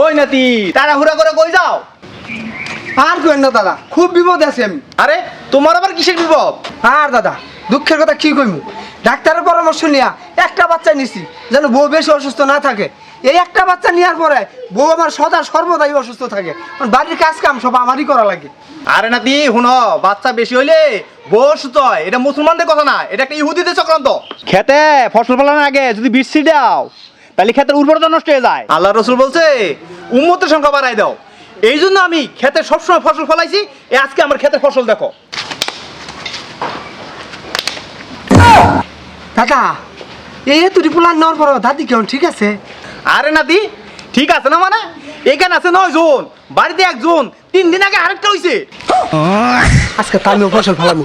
ওই নাতি তাড়াহুড়া করে কই যাও? আর কেন না দাদা, খুব বিপদ আছে আমি। আরে তোমার আবার কিসের বিপদ? আর দাদা দুঃখের কথা কি কইমু, ডাক্তারের পরামর্শ নিয়া একটা বাচ্চা নিছি যেন বউ বেশি অসুস্থ না থাকে। এই একটা বাচ্চা নেওয়ার পরে বউ আমার সদা সর্বদাই অসুস্থ থাকে, কারণ বাড়ির কাজ কাম সব আমারই করা লাগে। আরে নাতি শুনো, বাচ্চা বেশি হইলে বস তো এটা মুসলমানদের কথা না, এটা একটা ইহুদিদের চক্রান্ত। খেতে ফসল ফলানোর আগে যদি বীজ দাও তাহলে ক্ষেতের উর্বরতা নষ্ট হয়ে যায়। আল্লাহ রসুল বলছে উম্মতের সংখ্যা বাড়াই দাও। এই জন্য আমি ক্ষেতে সবসময় ফসল ফলাইছি। আজকে আমার ক্ষেতের ফসল দেখো। দাদা এই তুই পোলার নেওয়ার পর দাদি কেমন ঠিক আছে? আরে নাতি ঠিক আছে না, মানে এখানে আছে 9 জন, বাড়িতে 1 জন, 3 দিন আগে আরেকটা হইছে। আজকে তামিও ফসল ফলামু।